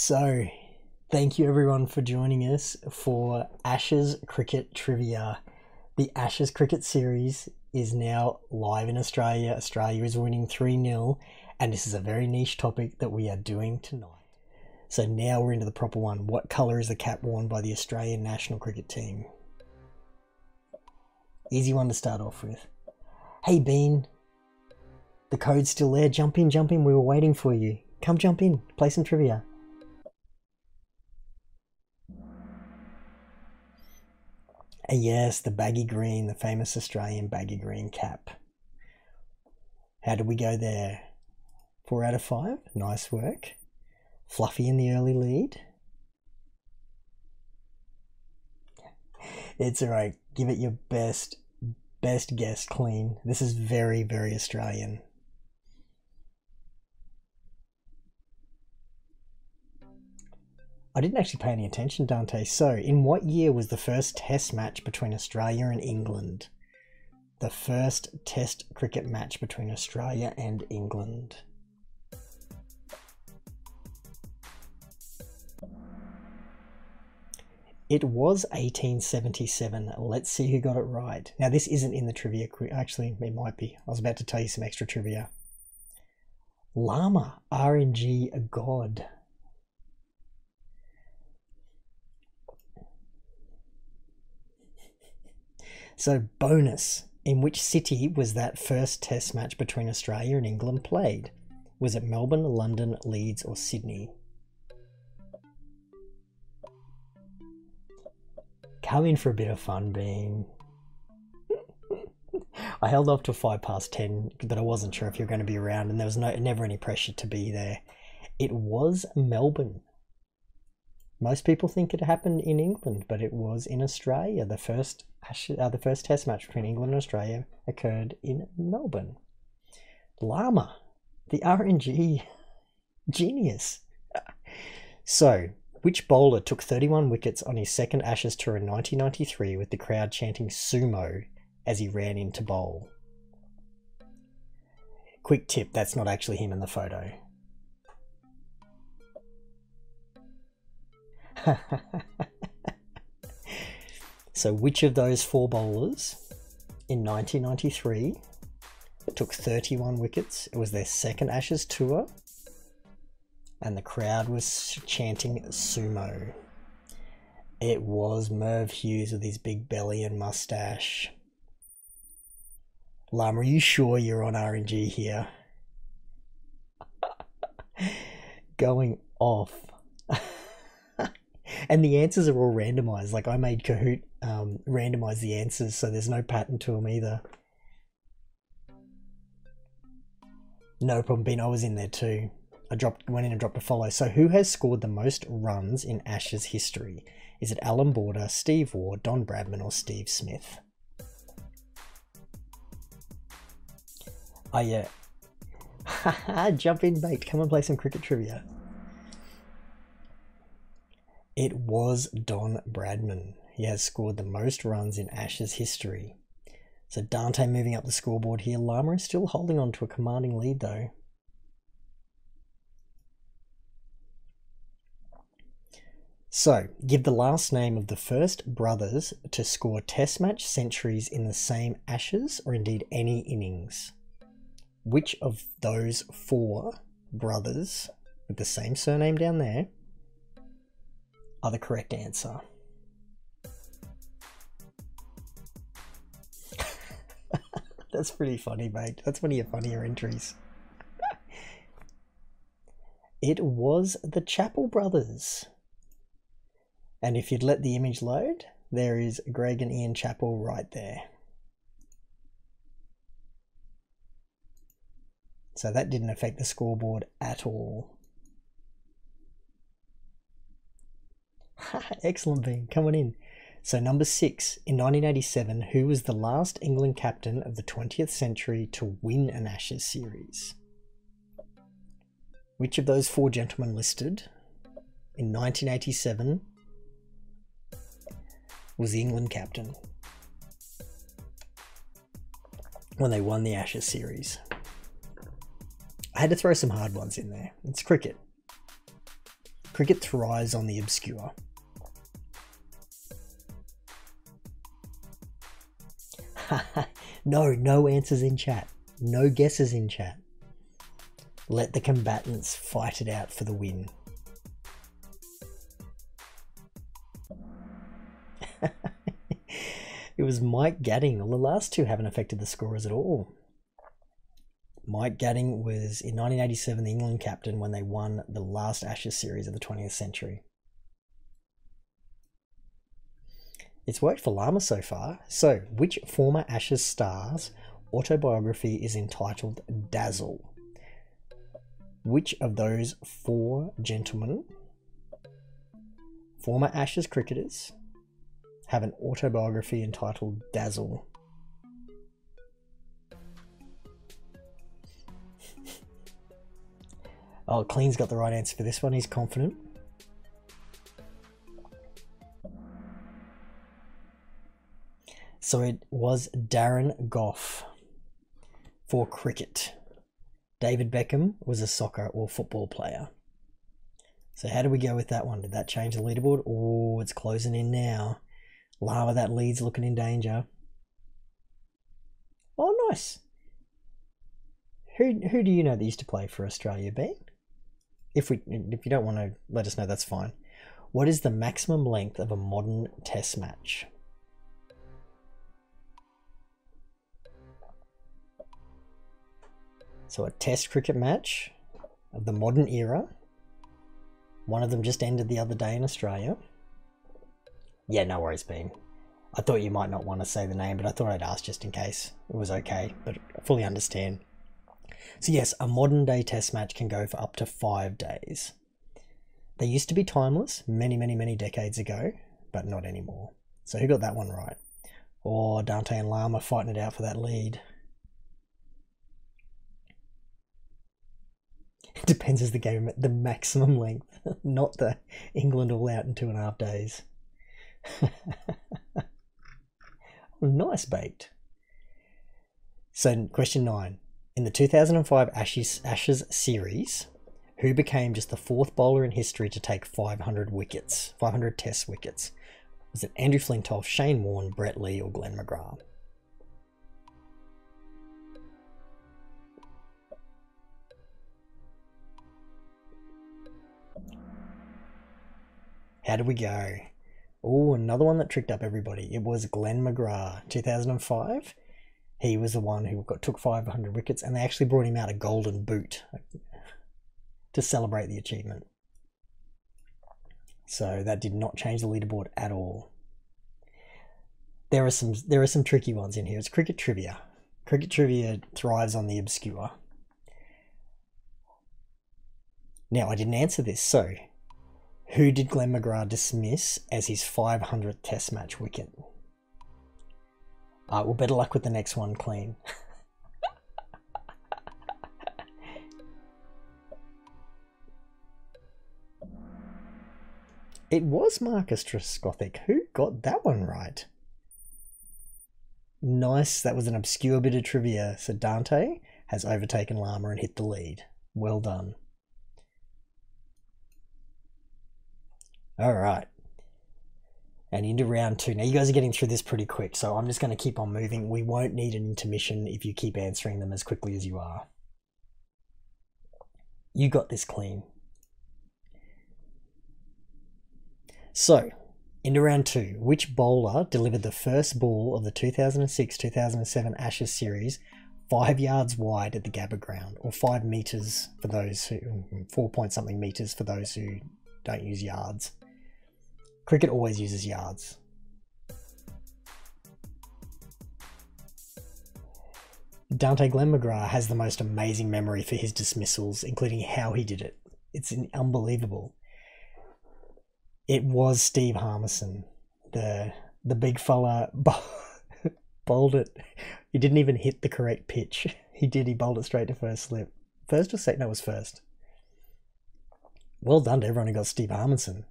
So, thank you everyone for joining us for Asha's Cricket Trivia. The Ashes Cricket Series is now live in Australia. Australia is winning 3-0, and this is a very niche topic that we are doing tonight. So now we're into the proper one. What colour is the cap worn by the Australian national cricket team? Easy one to start off with. Hey Bean, the code's still there. Jump in, we were waiting for you. Come jump in, play some trivia. Yes, the baggy green, the famous Australian baggy green cap. How did we go there? 4 out of 5, nice work. Fluffy in the early lead. It's alright, give it your best guess, clean. This is very, very Australian. I didn't actually pay any attention, Dante. So, in what year was the first test match between Australia and England? The first test cricket match between Australia and England. It was 1877. Let's see who got it right. Now, this isn't in the trivia. Actually, it might be. I was about to tell you some extra trivia. Llama, RNG God. So, bonus. In which city was that first test match between Australia and England played? Was it Melbourne, London, Leeds or Sydney? Come in for a bit of fun, Bean. I held off till 10:05, but I wasn't sure if you were going to be around, and there was never any pressure to be there. It was Melbourne. Most people think it happened in England, but it was in Australia. The first test match between England and Australia occurred in Melbourne. Llama, the RNG genius. So, which bowler took 31 wickets on his second Ashes tour in 1993 with the crowd chanting sumo as he ran in to bowl? Quick tip, that's not actually him in the photo. So which of those 4 bowlers in 1993 took 31 wickets? It was their second Ashes tour and the crowd was chanting sumo. It was Merv Hughes with his big belly and mustache. Llama, are you sure you're on RNG here? Going off. And the answers are all randomized. Like, I made Kahoot randomize the answers, so there's no pattern to them either. No problem, Bean. I was in there too. I went in and dropped a follow. So who has scored the most runs in Ashes history? Is it Alan Border, Steve Waugh, Don Bradman or Steve Smith? Oh yeah. Jump in, mate. Come and play some cricket trivia. It was Don Bradman. He has scored the most runs in Ashes history. So Dante moving up the scoreboard here. Llama is still holding on to a commanding lead though. So, give the last name of the first brothers to score test match centuries in the same Ashes or indeed any innings. Which of those 4 brothers with the same surname down there are the correct answer? That's pretty funny, mate. That's one of your funnier entries. It was the Chappell brothers. And if you'd let the image load, there is Greg and Ian Chappell right there. So that didn't affect the scoreboard at all. Excellent, Bean. Come on in. So number 6, in 1987, who was the last England captain of the 20th century to win an Ashes series? Which of those 4 gentlemen listed in 1987 was the England captain when they won the Ashes series? I had to throw some hard ones in there. It's cricket. Cricket thrives on the obscure. No answers in chat. No guesses in chat. Let the combatants fight it out for the win. It was Mike Gadding. Well, the last two haven't affected the scorers at all. Mike Gadding was in 1987 the England captain when they won the last Ashes series of the 20th century. It's worked for Llama so far. So, which former Ashes star's autobiography is entitled Dazzle? Which of those four gentlemen, former Ashes cricketers, have an autobiography entitled Dazzle? Oh, Clean's got the right answer for this one. He's confident. So it was Darren Gough for cricket. David Beckham was a soccer or football player. So how do we go with that one? Did that change the leaderboard? Oh, it's closing in now. Llama, that lead's looking in danger. Oh, nice. Who do you know that used to play for Australia, Ben? If you don't want to let us know, that's fine. What is the maximum length of a modern test match? So a test cricket match of the modern era. One of them just ended the other day in Australia. Yeah, no worries, Bean. I thought you might not want to say the name, but I thought I'd ask just in case. It was okay, but I fully understand. So yes, a modern day test match can go for up to 5 days. They used to be timeless many decades ago, but not anymore. So who got that one right? Or Dante and Llama fighting it out for that lead. It depends as the game, the maximum length, not the England all out in 2.5 days. Nice baked. So question 9. In the 2005 Ashes series, who became just the 4th bowler in history to take 500 wickets, 500 test wickets? Was it Andrew Flintoff, Shane Warne, Brett Lee or Glenn McGrath? How did we go? Oh, another one that tricked up everybody. It was Glenn McGrath, 2005. He was the one who took 500 wickets, and they actually brought him out a golden boot to celebrate the achievement. So that did not change the leaderboard at all. There are some tricky ones in here. It's cricket trivia. Cricket trivia thrives on the obscure. Now, I didn't answer this, so who did Glenn McGrath dismiss as his 500th test match wicket? Well, better luck with the next one, Clean. It was Marcus Trescothick. Who got that one right? Nice, that was an obscure bit of trivia. So Dante has overtaken Llama and hit the lead. Well done. All right. And into round 2. Now you guys are getting through this pretty quick, so I'm just going to keep on moving. We won't need an intermission if you keep answering them as quickly as you are. You got this, Clean. So, into round 2. Which bowler delivered the first ball of the 2006-2007 Ashes series 5 yards wide at the Gabba ground, or 5 metres for those who... 4 point something metres for those who don't use yards. Cricket always uses yards. Dante Glenn McGrath has the most amazing memory for his dismissals, including how he did it. It's unbelievable. It was Steve Harmison, the big fella, bowled it. He didn't even hit the correct pitch. He bowled it straight to first slip. First or second? No, it was first. Well done to everyone who got Steve Harmison.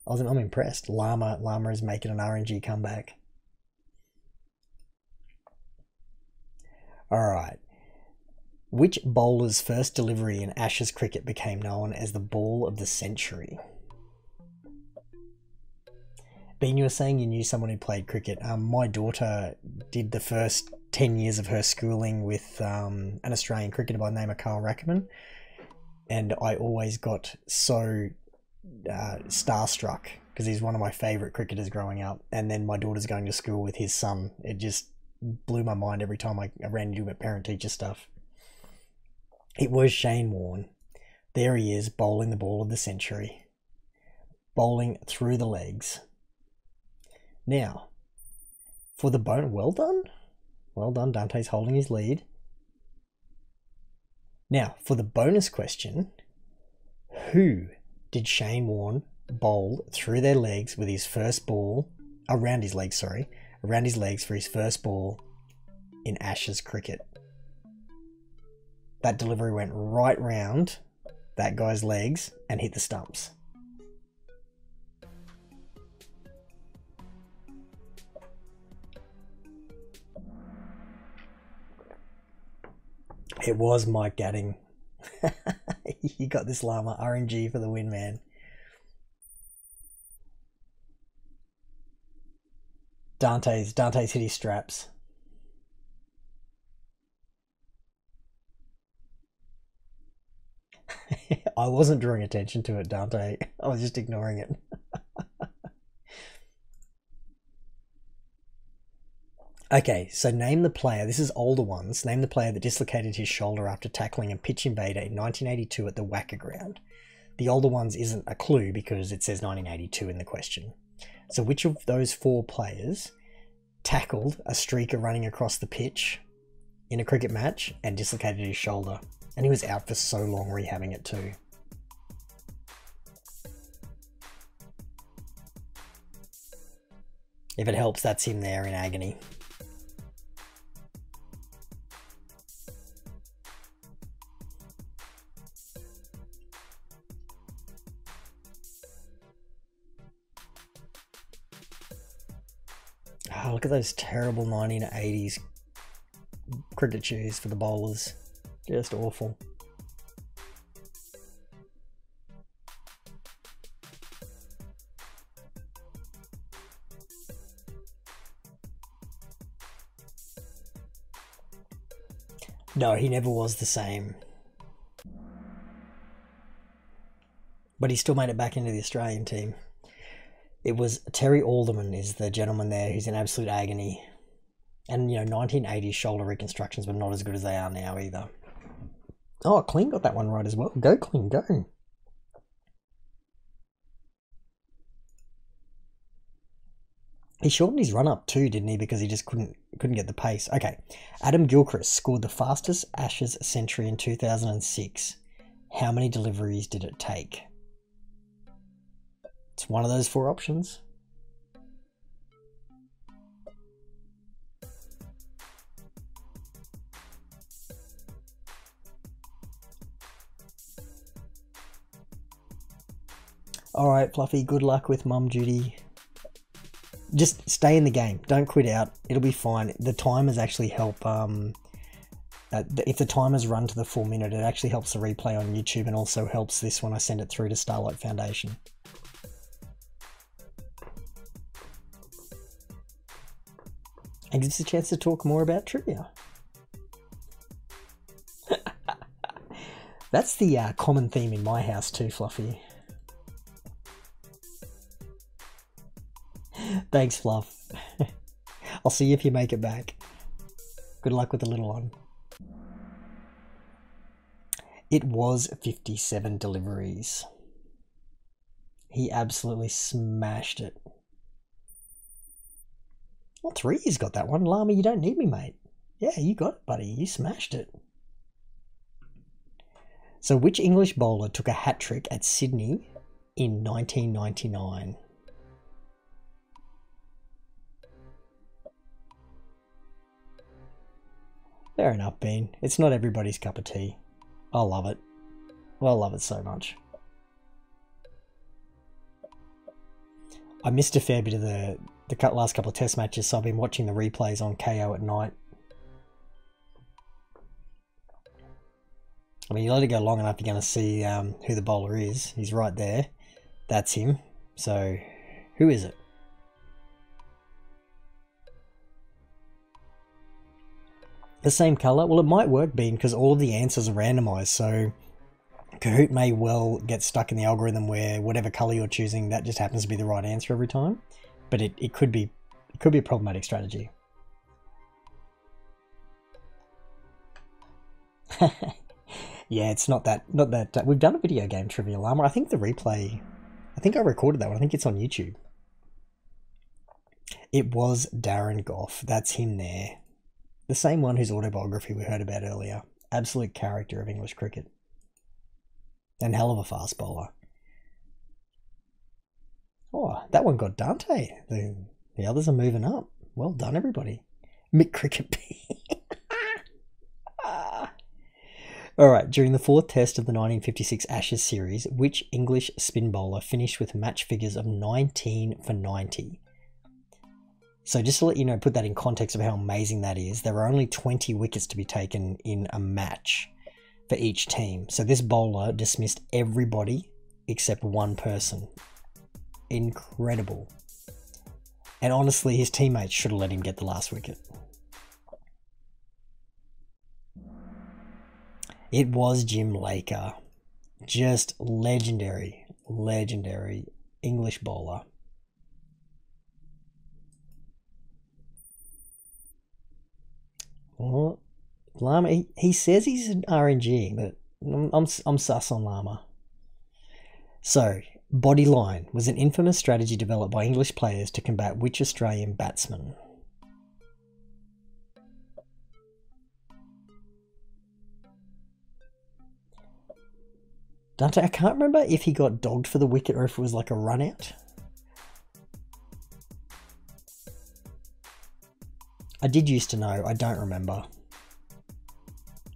I'm impressed. Llama is making an RNG comeback. All right. Which bowler's first delivery in Ashes cricket became known as the ball of the century? Ben, you were saying you knew someone who played cricket. My daughter did the first 10 years of her schooling with an Australian cricketer by the name of Carl Rackerman. And I always got so starstruck because he's one of my favourite cricketers growing up. And then my daughter's going to school with his son. It just blew my mind every time I ran into him at parent-teacher stuff. It was Shane Warne. There he is, bowling the ball of the century. Bowling through the legs. Now, for the bone, well done. Well done, Dante's holding his lead. Now, for the bonus question, who did Shane Warne bowl through their legs with his first ball, around his legs for his first ball in Ashes cricket? That delivery went right round that guy's legs and hit the stumps. It was Mike Gadding. You got this, Llama. RNG for the win, man. Dante's hit his straps. I wasn't drawing attention to it, Dante. I was just ignoring it. Okay, so name the player. This is older ones. Name the player that dislocated his shoulder after tackling a pitch invader in 1982 at the Wacker ground. The older ones isn't a clue because it says 1982 in the question. So which of those four players tackled a streaker running across the pitch in a cricket match and dislocated his shoulder? And he was out for so long rehabbing it too. If it helps, that's him there in agony. Oh, look at those terrible 1980s cricket shoes for the bowlers. Just awful. No, he never was the same. But he still made it back into the Australian team. It was Terry Alderman is the gentleman there who's in absolute agony. And, you know, 1980s shoulder reconstructions were not as good as they are now either. Oh, Kling got that one right as well. Go, Kling, go. He shortened his run up too, didn't he? Because he just couldn't get the pace. Okay. Adam Gilchrist scored the fastest Ashes century in 2006. How many deliveries did it take? It's one of those four options. Alright, Fluffy, good luck with mum duty. Just stay in the game. Don't quit out. It'll be fine. The timers actually help. If the timers run to the full minute, it actually helps the replay on YouTube and also helps this when I send it through to Starlight Foundation. And gives us a chance to talk more about trivia. That's the common theme in my house too, Fluffy. Thanks, Fluff. I'll see you if you make it back. Good luck with the little one. It was 57 deliveries. He absolutely smashed it. Well, 3's got that one. Lama, you don't need me, mate. Yeah, you got it, buddy. You smashed it. So which English bowler took a hat-trick at Sydney in 1999? Fair enough, Bean. It's not everybody's cup of tea. I love it. Well, I love it so much. I missed a fair bit of the last couple of test matches, so I've been watching the replays on KO at night. I mean, you let it go long enough, you're going to see who the bowler is. He's right there. That's him. So, who is it? The same colour? Well, it might work, Bean, because all of the answers are randomised, so Kahoot may well get stuck in the algorithm where whatever colour you're choosing, that just happens to be the right answer every time. But it could be a problematic strategy. Yeah, it's not that. We've done a video game trivia llama. I think the replay. I think I recorded that one. I think it's on YouTube. It was Darren Goff. That's him there. The same one whose autobiography we heard about earlier. Absolute character of English cricket. And hell of a fast bowler. Oh, that one got Dante. The others are moving up. Well done, everybody. Mcgrath. Alright, during the fourth test of the 1956 Ashes series, which English spin bowler finished with match figures of 19 for 90? So just to let you know, put that in context of how amazing that is, there are only 20 wickets to be taken in a match for each team. So this bowler dismissed everybody except one person. Incredible. And honestly, his teammates should have let him get the last wicket. It was Jim Laker. Just legendary English bowler. Well, Lama, he says he's an RNG, but I'm sus on Lama. So, body line was an infamous strategy developed by English players to combat which Australian batsman? Dante, I can't remember if he got dogged for the wicket or if it was like a run out. I did used to know, I don't remember.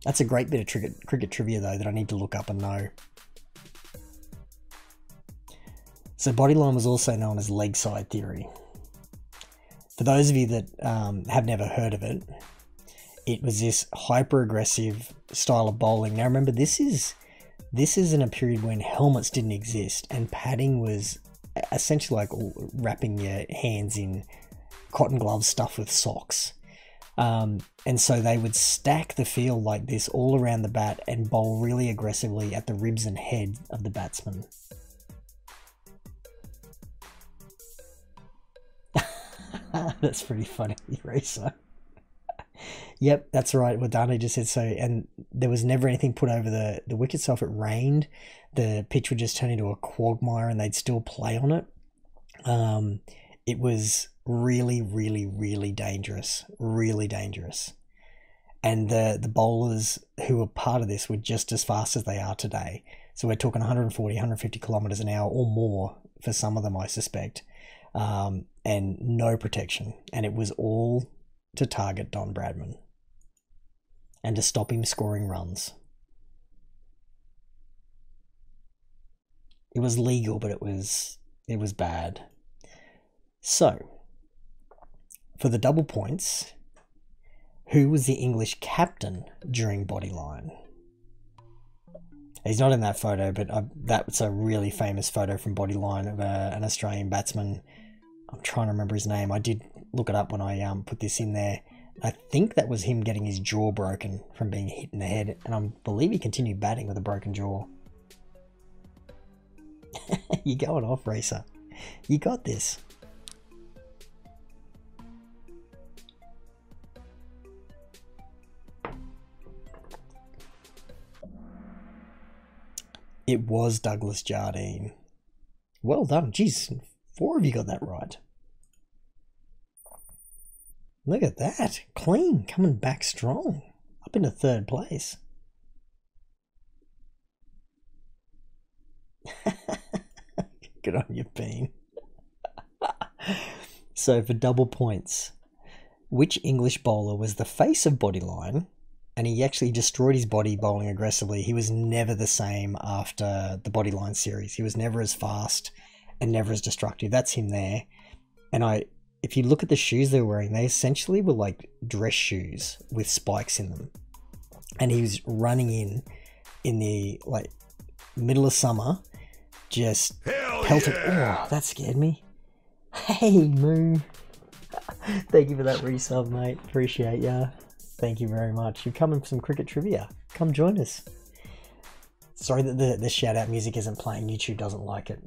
That's a great bit of cricket trivia though that I need to look up and know. So bodyline was also known as leg side theory. For those of you that have never heard of it, it was this hyper aggressive style of bowling. Now remember, this is in a period when helmets didn't exist and padding was essentially like wrapping your hands in cotton gloves stuffed with socks. And so they would stack the field like this all around the bat and bowl really aggressively at the ribs and head of the batsman. That's pretty funny, Racer. Yep, that's right, what Dante just said. So, and there was never anything put over the wicket, so if it rained, the pitch would just turn into a quagmire and they'd still play on it. It was really, really, really dangerous. Really dangerous. And the bowlers who were part of this were just as fast as they are today. So we're talking 140, 150 kilometers an hour or more for some of them, I suspect. And no protection. And it was all to target Don Bradman and to stop him scoring runs. It was legal, but it was bad. So, for the double points, who was the English captain during Bodyline? He's not in that photo, but that's a really famous photo from Bodyline of an Australian batsman. I'm trying to remember his name. I did look it up when I put this in there. I think that was him getting his jaw broken from being hit in the head, and I believe he continued batting with a broken jaw. You're going off, Racer. You got this. It was Douglas Jardine. Well done. Jeez, 4 of you got that right. Look at that. Clean. Coming back strong. Up into 3rd place. Good on you, Bean. So for double points, which English bowler was the face of Bodyline, and he actually destroyed his body bowling aggressively? He was never the same after the Bodyline series. He was never as fast and never as destructive. That's him there. And if you look at the shoes they were wearing, they essentially were like dress shoes with spikes in them. And he was running in in the like middle of summer, just Hell pelted. yeah. Oh, that scared me. Hey, Moo. Thank you for that resub, mate. Appreciate ya. Thank you very much. You're coming for some cricket trivia. Come join us. Sorry that the shout out music isn't playing. YouTube doesn't like it.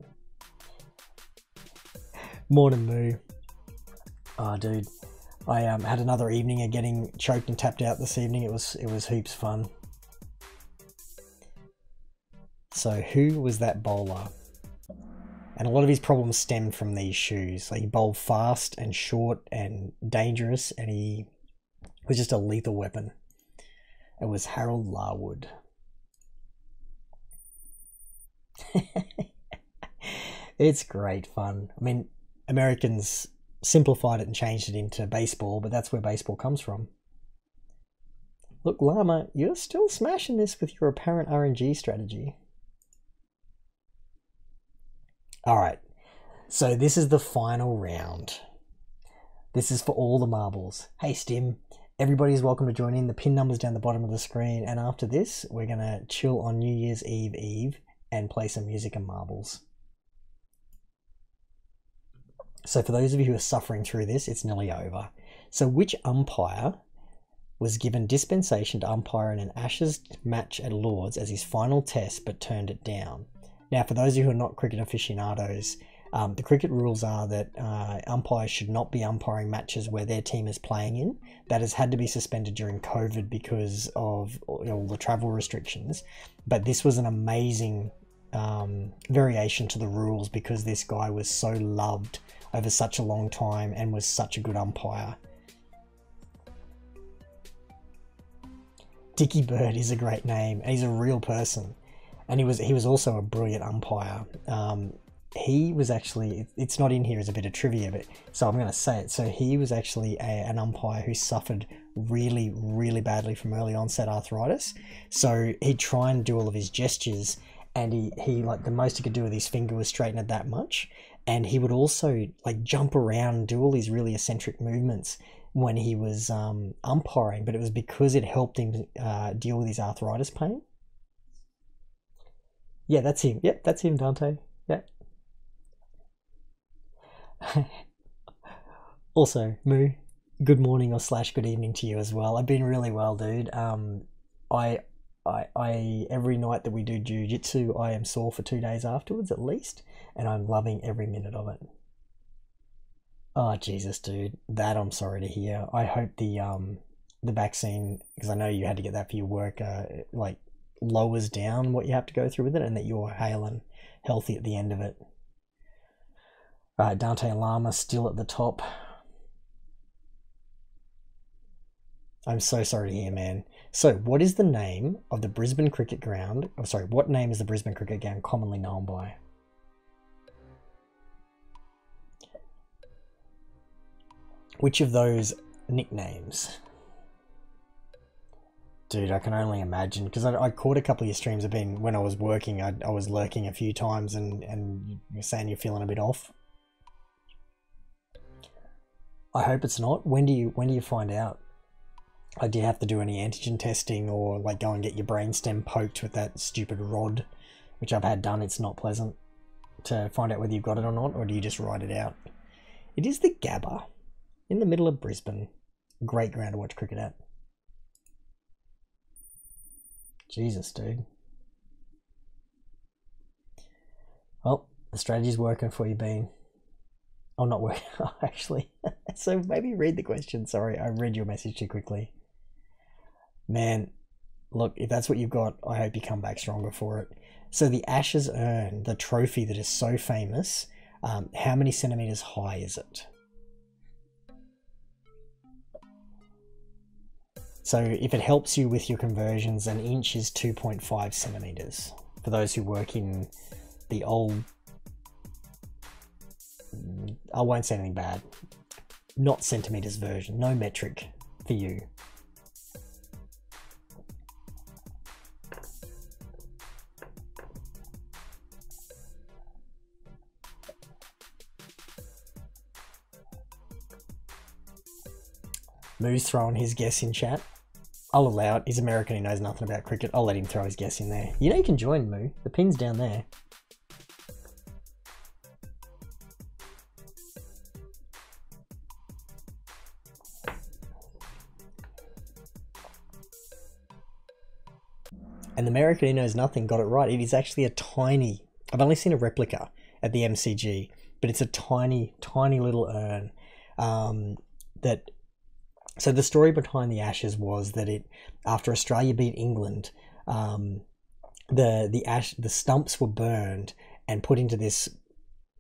Morning, Moo. Oh, dude. I had another evening of getting choked and tapped out this evening. It was heaps fun. So who was that bowler? And a lot of his problems stemmed from these shoes. Like he bowled fast and short and dangerous, and he was just a lethal weapon. It was Harold Larwood. It's great fun. I mean, Americans simplified it and changed it into baseball, but that's where baseball comes from. Look, Llama, you're still smashing this with your apparent RNG strategy. Alright, so this is the final round. This is for all the marbles. Hey Stim, everybody's welcome to join in. The pin number's down the bottom of the screen, and after this, we're going to chill on New Year's Eve and play some music and marbles. So for those of you who are suffering through this, it's nearly over. So which umpire was given dispensation to umpire in an Ashes match at Lords as his final test but turned it down? Now, for those of you who are not cricket aficionados, the cricket rules are that umpires should not be umpiring matches where their team is playing in. That has had to be suspended during COVID because of all the travel restrictions. But this was an amazing variation to the rules because this guy was so loved over such a long time and was such a good umpire. Dickie Bird is a great name, and he's a real person. And he was also a brilliant umpire. He was actually, it's not in here as a bit of trivia, but so I'm going to say it. So he was actually an umpire who suffered really, really badly from early onset arthritis. So he'd try and do all of his gestures, and he like the most he could do with his finger was straighten it that much. And he would also like jump around and do all these really eccentric movements when he was umpiring, but it was because it helped him deal with his arthritis pain. Yeah, that's him. Yep, that's him, Dante. Yep. Also, Moo, good morning or / good evening to you as well. I've been really well, dude. I every night that we do jiu-jitsu, I am sore for 2 days afterwards at least, and I'm loving every minute of it. Oh Jesus, dude, that I'm sorry to hear. I hope the vaccine, because I know you had to get that for your work, like lowers down what you have to go through with it, and that you're hale and healthy at the end of it. Right, Dante and Llama still at the top. I'm so sorry to hear, man. So, what is the name of the Brisbane Cricket Ground? Oh, sorry, what name is the Brisbane Cricket Ground commonly known by? Which of those nicknames? Dude, I can only imagine, because I caught a couple of your streams. When I was working, I was lurking a few times, and you're saying you're feeling a bit off. I hope it's not. When do you find out? Like, do you have to do any antigen testing, or like go and get your brainstem poked with that stupid rod, which I've had done? It's not pleasant to find out whether you've got it or not, or do you just write it out? It is the Gabba in the middle of Brisbane. Great ground to watch cricket at. Jesus, dude. Well, the strategy's working for you, Bean. Oh, not working, actually. So maybe read the question. Sorry, I read your message too quickly. Man, look, if that's what you've got, I hope you come back stronger for it. So the Ashes urn, the trophy that is so famous, how many centimetres high is it? So if it helps you with your conversions, an inch is 2.5 centimetres. For those who work in the old, I won't say anything bad, not centimetres version, no metric for you. Moo's throwing his guess in chat. I'll allow it. He's American, he knows nothing about cricket. I'll let him throw his guess in there. You know you can join, Moo. The pin's down there. And the American who knows nothing got it right. It is actually a tiny... I've only seen a replica at the MCG, but it's a tiny, tiny little urn. So the story behind the Ashes was that after Australia beat England, the stumps were burned and put into this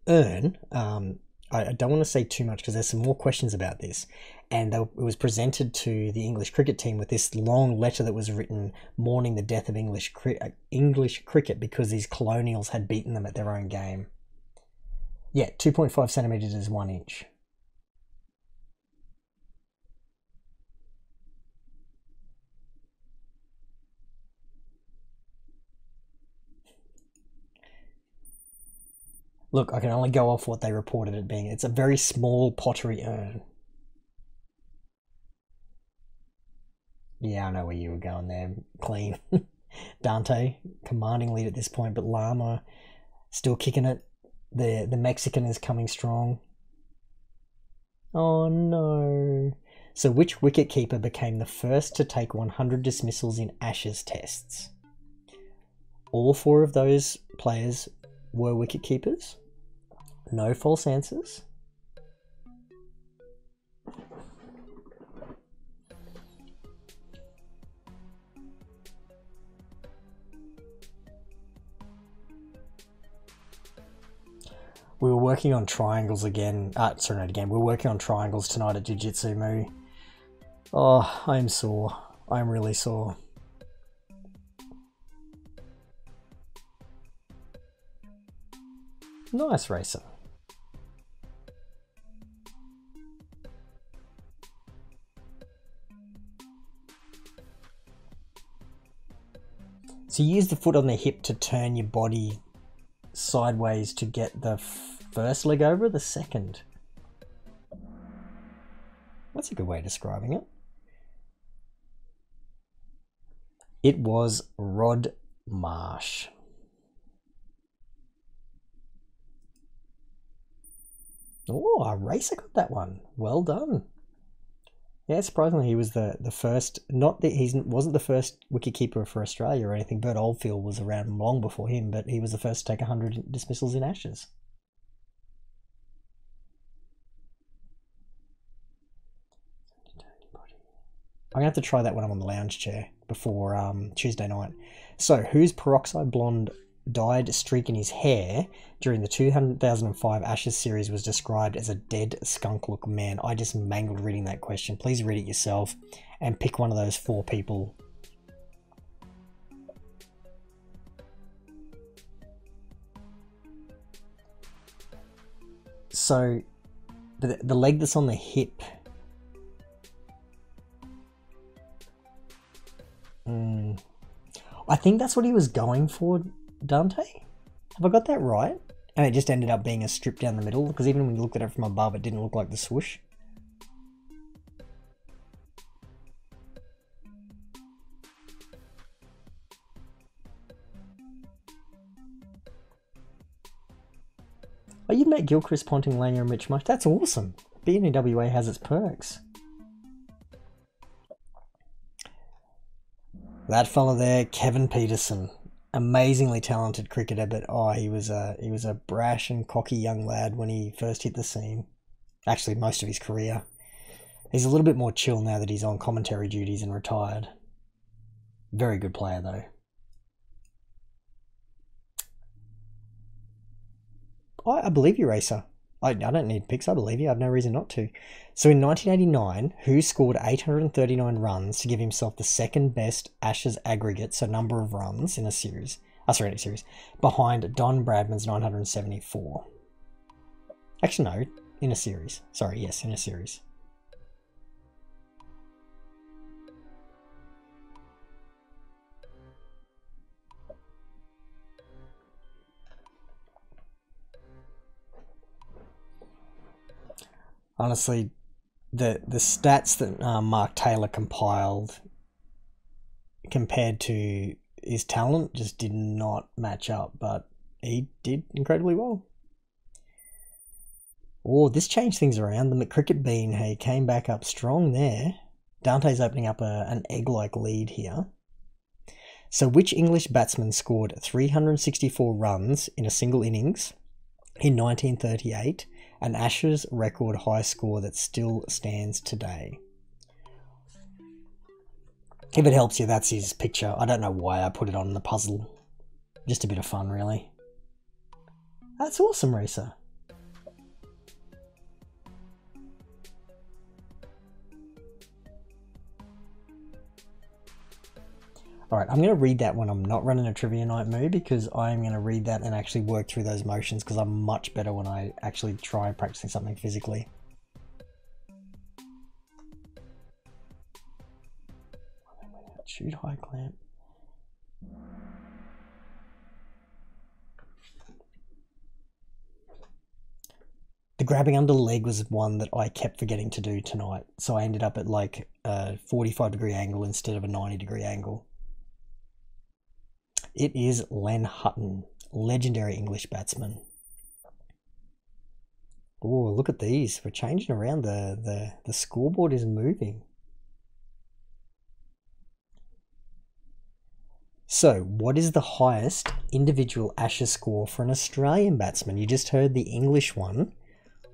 urn. I don't want to say too much because there's some more questions about this. And it was presented to the English cricket team with this long letter that was written mourning the death of English cricket because these colonials had beaten them at their own game. Yeah, 2.5 centimetres is 1 inch. Look, I can only go off what they reported it being. It's a very small pottery urn. Yeah, I know where you were going there. Clean. Dante, commanding lead at this point, but Lama still kicking it. The Mexican is coming strong. Oh no. So which wicketkeeper became the first to take 100 dismissals in Ashes tests? All 4 of those players were wicketkeepers. No false answers. We were working on triangles again. Sorry, not again. We were working on triangles tonight at Jiu-Jitsu, Moo. Oh, I'm sore. I'm really sore. Nice racer. So you use the foot on the hip to turn your body sideways to get the first leg over, or the second? That's a good way of describing it. It was Rod Marsh. Oh, a racer got that one. Well done. Yeah, surprisingly, he was the first. Not that he wasn't the first wicketkeeper for Australia or anything. Bert Oldfield was around long before him, but he was the first to take 100 dismissals in Ashes. I'm gonna have to try that when I'm on the lounge chair before Tuesday night. So, whose peroxide blonde dyed streak in his hair during the 2005 Ashes series was described as a dead skunk look man? I just mangled reading that question. Please read it yourself and pick one of those 4 people. So the leg that's on the hip. I think that's what he was going for, Dante? Have I got that right? And it just ended up being a strip down the middle, because even when you looked at it from above, it didn't look like the swoosh. Oh, you've met Gilchrist, Ponting, Lanier, and Mitch Marsh. That's awesome. Being in WA has its perks. That fella there, Kevin Peterson. Amazingly talented cricketer, but he was a brash and cocky young lad when he first hit the scene. Actually, most of his career. He's a little bit more chill now that he's on commentary duties and retired. Very good player, though. I believe you, Racer. I don't need picks, I believe you. I have no reason not to. So in 1989, who scored 839 runs to give himself the second best Ashes aggregate, so number of runs in a series, behind Don Bradman's 974? Actually, no, in a series. Sorry, yes, in a series. Honestly, the stats that Mark Taylor compiled compared to his talent, just did not match up, but he did incredibly well. Oh, this changed things around. The McCricket bean, hey, came back up strong there. Dante's opening up an egg-like lead here. So which English batsman scored 364 runs in a single innings in 1938, an Ashes record high score that still stands today? If it helps you, that's his picture. I don't know why I put it on the puzzle. Just a bit of fun, really. That's awesome, Risa. Alright, I'm going to read that when I'm not running a trivia night mood, because I'm going to read that and actually work through those motions, because I'm much better when I actually try practicing something physically. Shoot high clamp. The grabbing under the leg was one that I kept forgetting to do tonight, so I ended up at like a 45-degree angle instead of a 90-degree angle. It is Len Hutton, legendary English batsman. Oh, look at these. We're changing around. The scoreboard is moving. So, what is the highest individual Ashes score for an Australian batsman? You just heard the English one.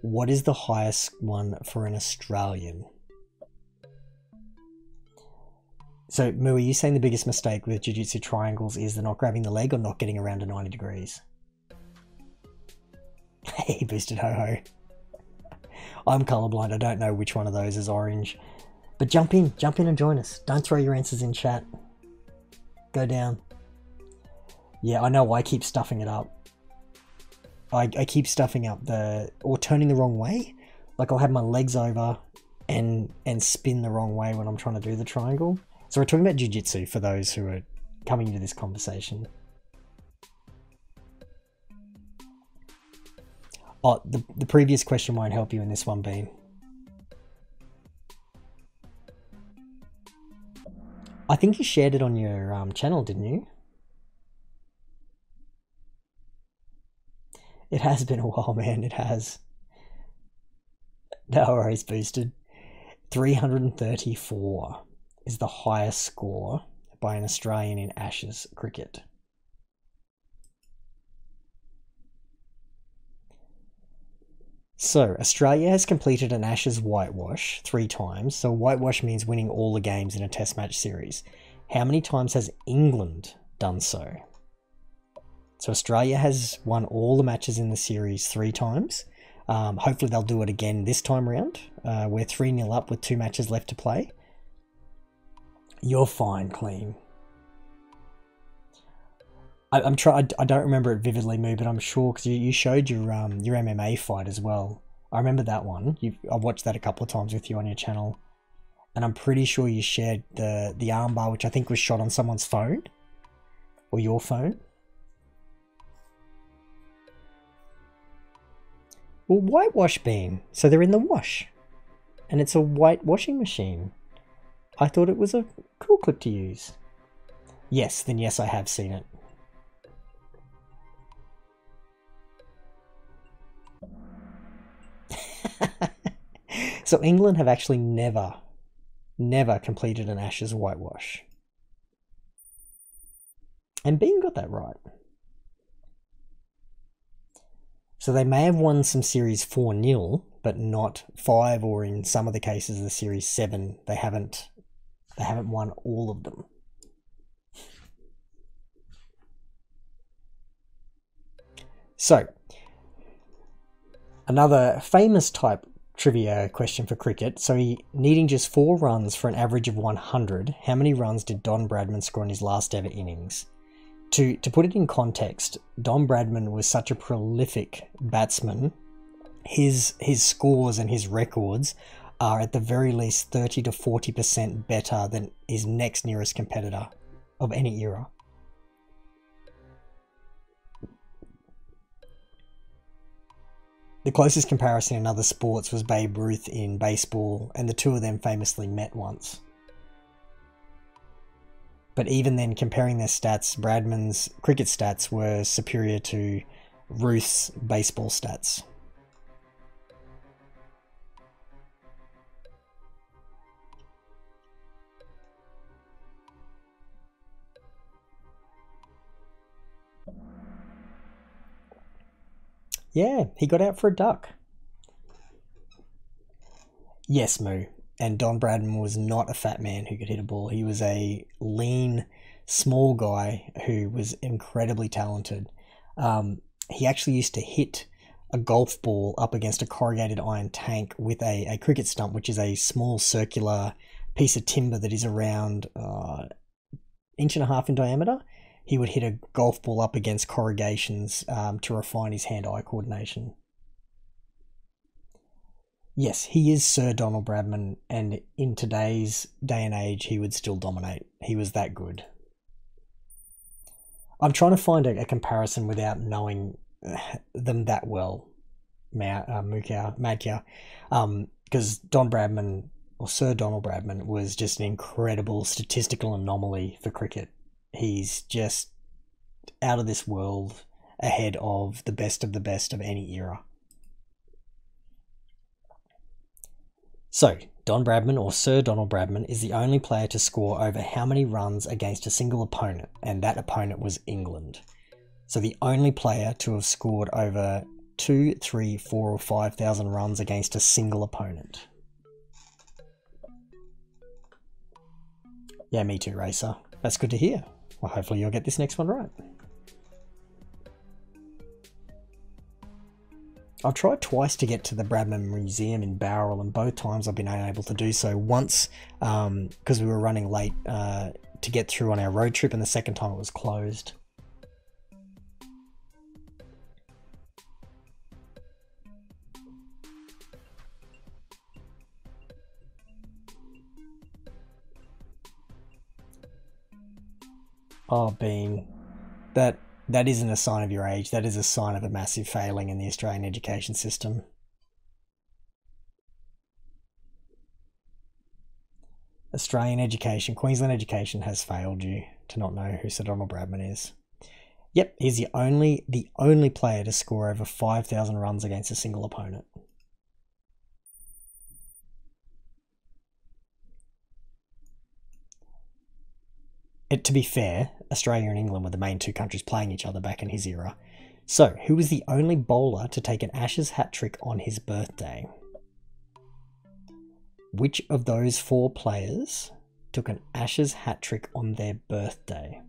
What is the highest one for an Australian? So, Moo, are you saying the biggest mistake with Jiu-Jitsu triangles is the not grabbing the leg or not getting around to 90 degrees? Hey, boosted ho-ho. I'm colourblind. I don't know which one of those is orange. But jump in and join us. Don't throw your answers in chat. Go down. Yeah, I know I keep stuffing it up. I keep stuffing up or turning the wrong way. Like I'll have my legs over and spin the wrong way when I'm trying to do the triangle. So we're talking about jiu-jitsu for those who are coming into this conversation. Oh, the previous question won't help you in this one, Bean. I think you shared it on your channel, didn't you? It has been a while, man. It has. No worries, boosted. 334 is the highest score by an Australian in Ashes cricket. So, Australia has completed an Ashes whitewash 3 times. So, whitewash means winning all the games in a test match series. How many times has England done so? So, Australia has won all the matches in the series 3 times. Hopefully, they'll do it again this time round. We're 3-0 up with 2 matches left to play. You're fine, Clean. I don't remember it vividly, Moo, but I'm sure because you showed your MMA fight as well. I remember that one. I watched that a couple of times with you on your channel, and I'm pretty sure you shared the armbar, which I think was shot on someone's phone or your phone. Well, whitewash bean, so they're in the wash, and it's a white washing machine. I thought it was a cool clip to use. Yes, then yes, I have seen it. So England have actually never completed an Ashes whitewash. And Bean got that right. So they may have won some series 4-0, but not 5, or in some of the cases the series 7. They haven't won all of them. So, another famous type trivia question for cricket. So needing just 4 runs for an average of 100, how many runs did Don Bradman score in his last ever innings? To put it in context, Don Bradman was such a prolific batsman. His scores and his records are at the very least 30 to 40% better than his next nearest competitor of any era. The closest comparison in other sports was Babe Ruth in baseball, and the two of them famously met once. But even then, comparing their stats, Bradman's cricket stats were superior to Ruth's baseball stats. Yeah, he got out for a duck. Yes, Moo. And Don Bradman was not a fat man who could hit a ball. He was a lean, small guy who was incredibly talented. He actually used to hit a golf ball up against a corrugated iron tank with a cricket stump, which is a small circular piece of timber that is around inch and a half in diameter. He would hit a golf ball up against corrugations to refine his hand-eye coordination. Yes, he is Sir Donald Bradman, and in today's day and age, he would still dominate. He was that good. I'm trying to find a comparison without knowing them that well, Madcow, because Don Bradman, or Sir Donald Bradman, was just an incredible statistical anomaly for cricket. He's just out of this world, ahead of the best of any era. So, Don Bradman, or Sir Donald Bradman, is the only player to score over how many runs against a single opponent, and that opponent was England. So the only player to have scored over 2, 3, 4 or 5,000 runs against a single opponent. Yeah, me too, Racer. That's good to hear. Well, hopefully you'll get this next one right. I've tried twice to get to the Bradman Museum in Bowral, and both times I've been unable to do so. Once, because we were running late to get through on our road trip, and the second time it was closed. Oh, Bean, that isn't a sign of your age. That is a sign of a massive failing in the Australian education system. Australian education, Queensland education has failed you to not know who Sir Donald Bradman is. Yep, he's the only player to score over 5,000 runs against a single opponent. To be fair, Australia and England were the main two countries playing each other back in his era. So, who was the only bowler to take an Ashes hat-trick on his birthday? Which of those 4 players took an Ashes hat-trick on their birthday?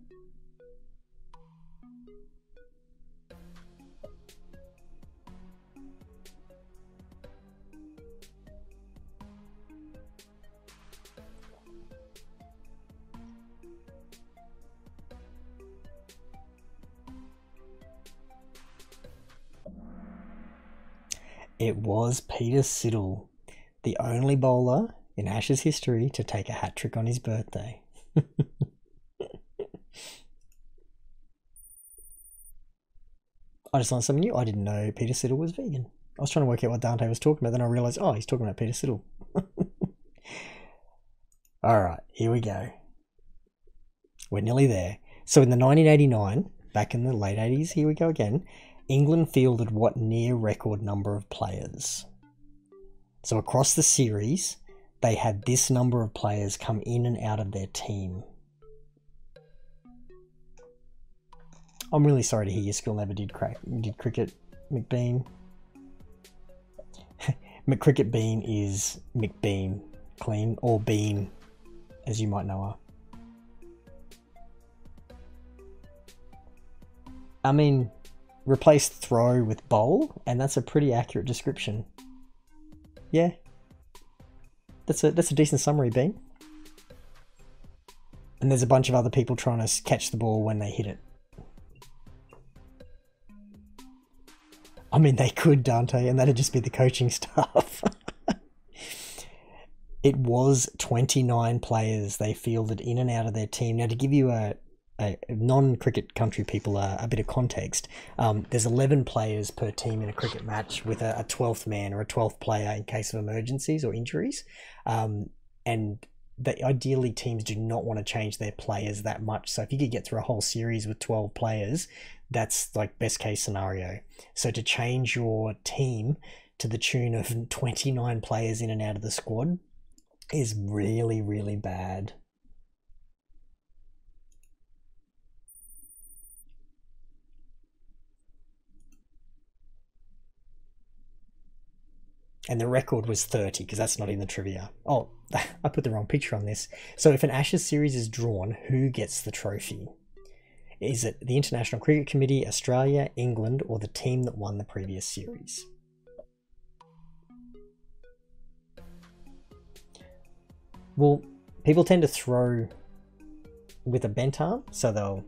It was Peter Siddle, the only bowler in Ashes history to take a hat-trick on his birthday. I just learned something new. I didn't know Peter Siddle was vegan. I was trying to work out what Dante was talking about, then I realised, oh, he's talking about Peter Siddle. Alright, here we go. We're nearly there. So in the 1989, back in the late 80s, here we go again, England fielded what near record number of players? So across the series, they had this number of players come in and out of their team. I'm really sorry to hear your school never did cricket, McBean. McCricket Bean is McBean, clean, or Bean, as you might know her. I mean, replace throw with bowl, and that's a pretty accurate description. Yeah. That's a decent summary, Bean. And there's a bunch of other people trying to catch the ball when they hit it. I mean, they could, Dante, and that'd just be the coaching staff. It was 29 players they fielded in and out of their team. Now, to give you a non-cricket country people a bit of context, there's 11 players per team in a cricket match with a 12th man or a 12th player in case of emergencies or injuries. And that ideally teams do not want to change their players that much. So if you could get through a whole series with 12 players, that's like best case scenario. So to change your team to the tune of 29 players in and out of the squad is really, really bad. And the record was 30, because that's not in the trivia. Oh, I put the wrong picture on this. So if an Ashes series is drawn, who gets the trophy? Is it the International Cricket Committee, Australia, England, or the team that won the previous series? Well, people tend to throw with a bent arm, so they'll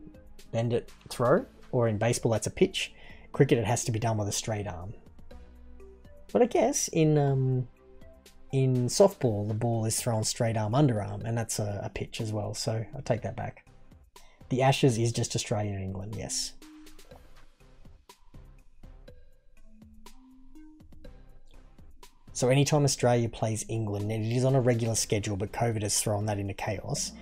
bend it, throw, or in baseball that's a pitch. Cricket, it has to be done with a straight arm. But I guess in softball, the ball is thrown straight arm, underarm, and that's a pitch as well, so I'll take that back. The Ashes is just Australia and England, yes. So anytime Australia plays England, and it is on a regular schedule, but COVID has thrown that into chaos,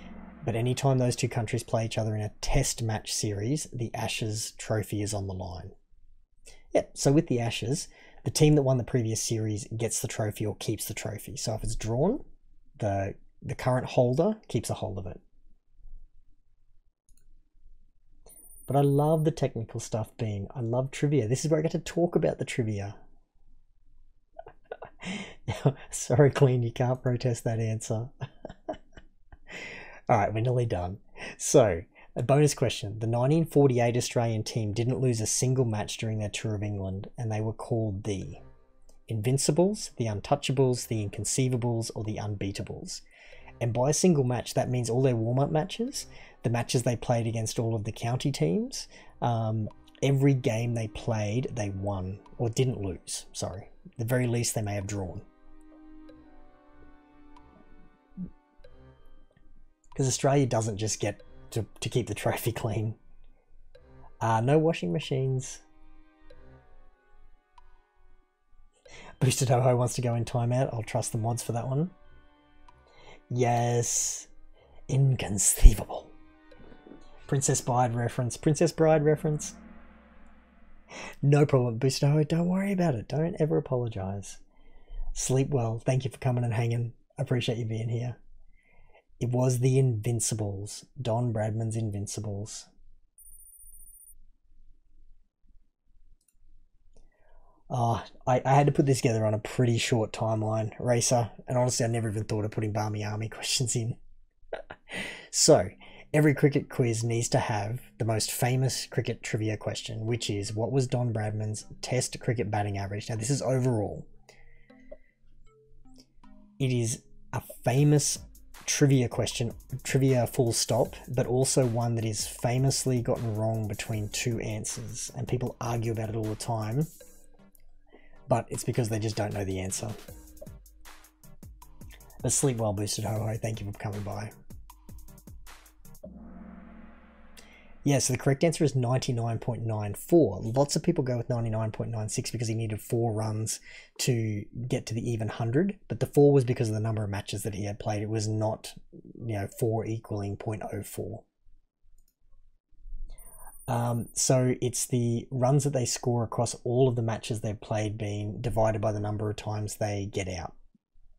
but anytime those two countries play each other in a test match series, the Ashes trophy is on the line. Yep, so with the Ashes, the team that won the previous series gets the trophy or keeps the trophy. So if it's drawn, the current holder keeps a hold of it. But I love the technical stuff being, I love trivia. This is where I get to talk about the trivia. Sorry, Clean, you can't protest that answer. Alright, we're nearly done. So, a bonus question. The 1948 Australian team didn't lose a single match during their tour of England, and they were called the Invincibles, the Untouchables, the Inconceivables, or the Unbeatables. And by a single match, that means all their warm-up matches, the matches they played against all of the county teams, every game they played, they won, or didn't lose, sorry. At the very least, they may have drawn. Because Australia doesn't just get to keep the trophy clean. No washing machines. Boosted Ho-Ho wants to go in timeout. I'll trust the mods for that one. Yes. Inconceivable. Princess Bride reference. Princess Bride reference. No problem, Boosted Ho-Ho. Don't worry about it. Don't ever apologise. Sleep well. Thank you for coming and hanging. I appreciate you being here. It was the Invincibles. Don Bradman's Invincibles. I had to put this together on a pretty short timeline, Racer, and honestly I never even thought of putting Barmy Army questions in. So, every cricket quiz needs to have the most famous cricket trivia question, which is, what was Don Bradman's Test cricket batting average? Now this is overall. It is a famous trivia question, trivia full stop, but also one that is famously gotten wrong between two answers, and people argue about it all the time, but it's because they just don't know the answer. But sleep well, Boosted Ho-Ho, thank you for coming by. Yeah, so the correct answer is 99.94. Lots of people go with 99.96 because he needed 4 runs to get to the even 100, but the 4 was because of the number of matches that he had played. It was not, 4 equaling 0.04. So it's the runs that they score across all of the matches they've played being divided by the number of times they get out.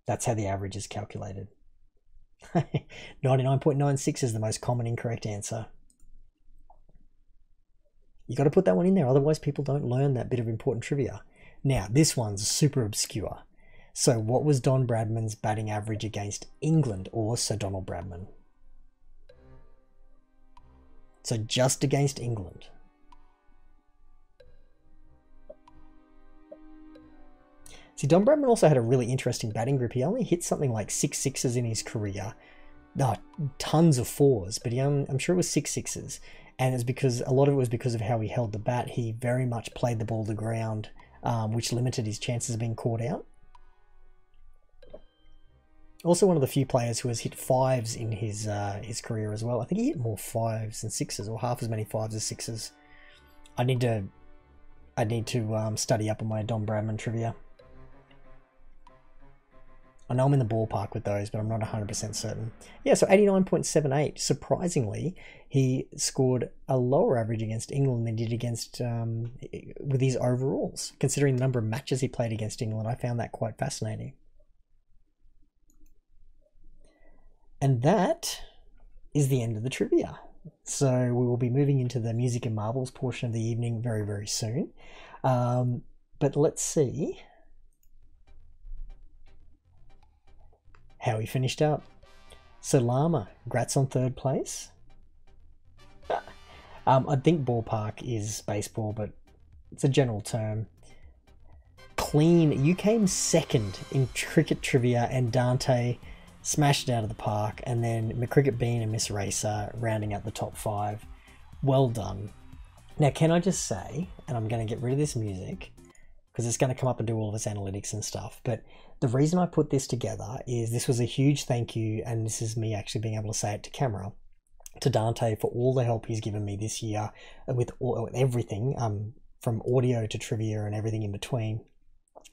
That's how the average is calculated. 99.96 is the most common incorrect answer. You got to put that one in there, otherwise people don't learn that bit of important trivia. Now, this one's super obscure. So what was Don Bradman's batting average against England, or Sir Donald Bradman? So just against England. See, Don Bradman also had a really interesting batting grip. He only hit something like 6 sixes in his career. Tons of 4s, but I'm sure it was 6 sixes. And it's because a lot of it was because of how he held the bat. He very much played the ball to ground, which limited his chances of being caught out. Also one of the few players who has hit 5s in his career as well. I think he hit more 5s than 6s, or half as many 5s as 6s. I need to study up on my Don Bradman trivia. I know I'm in the ballpark with those, but I'm not 100% certain. Yeah, so 89.78. Surprisingly, he scored a lower average against England than he did against with his overalls. Considering the number of matches he played against England, I found that quite fascinating. And that is the end of the trivia. So we will be moving into the music and marbles portion of the evening very, very soon. But let's see how he finished up. So Lama, Gratz on third place. I think ballpark is baseball, but it's a general term. Clean, you came second in cricket trivia, and Dante smashed it out of the park, and then McCricket Bean and Miss Racer rounding out the top 5. Well done. Now, can I just say, and I'm going to get rid of this music, because it's going to come up and do all of its analytics and stuff, but the reason I put this together is this was a huge thank you, and this is me actually being able to say it to camera, to Dante for all the help he's given me this year with everything, from audio to trivia and everything in between.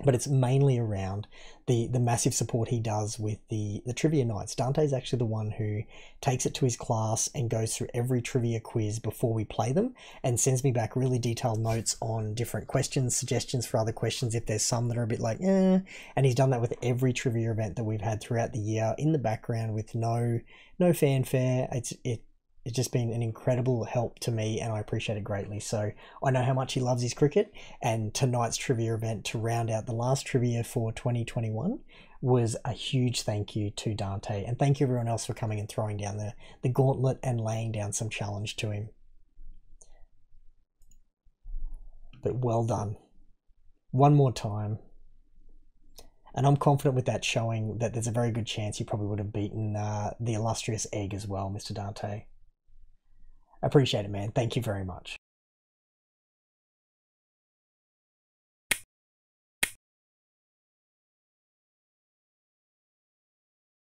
But it's mainly around the massive support he does with the trivia nights. Dante's actually the one who takes it to his class and goes through every trivia quiz before we play them and sends me back really detailed notes on different questions, suggestions for other questions if there's some that are a bit like, eh. And he's done that with every trivia event that we've had throughout the year in the background with no fanfare. It's just been an incredible help to me, and I appreciate it greatly. So I know how much he loves his cricket, and tonight's trivia event to round out the last trivia for 2021 was a huge thank you to Dante, and thank you everyone else for coming and throwing down the gauntlet and laying down some challenge to him. But well done. One more time. And I'm confident with that showing that there's a very good chance you probably would have beaten the illustrious Egg as well, Mr. Dante. Appreciate it, man. Thank you very much.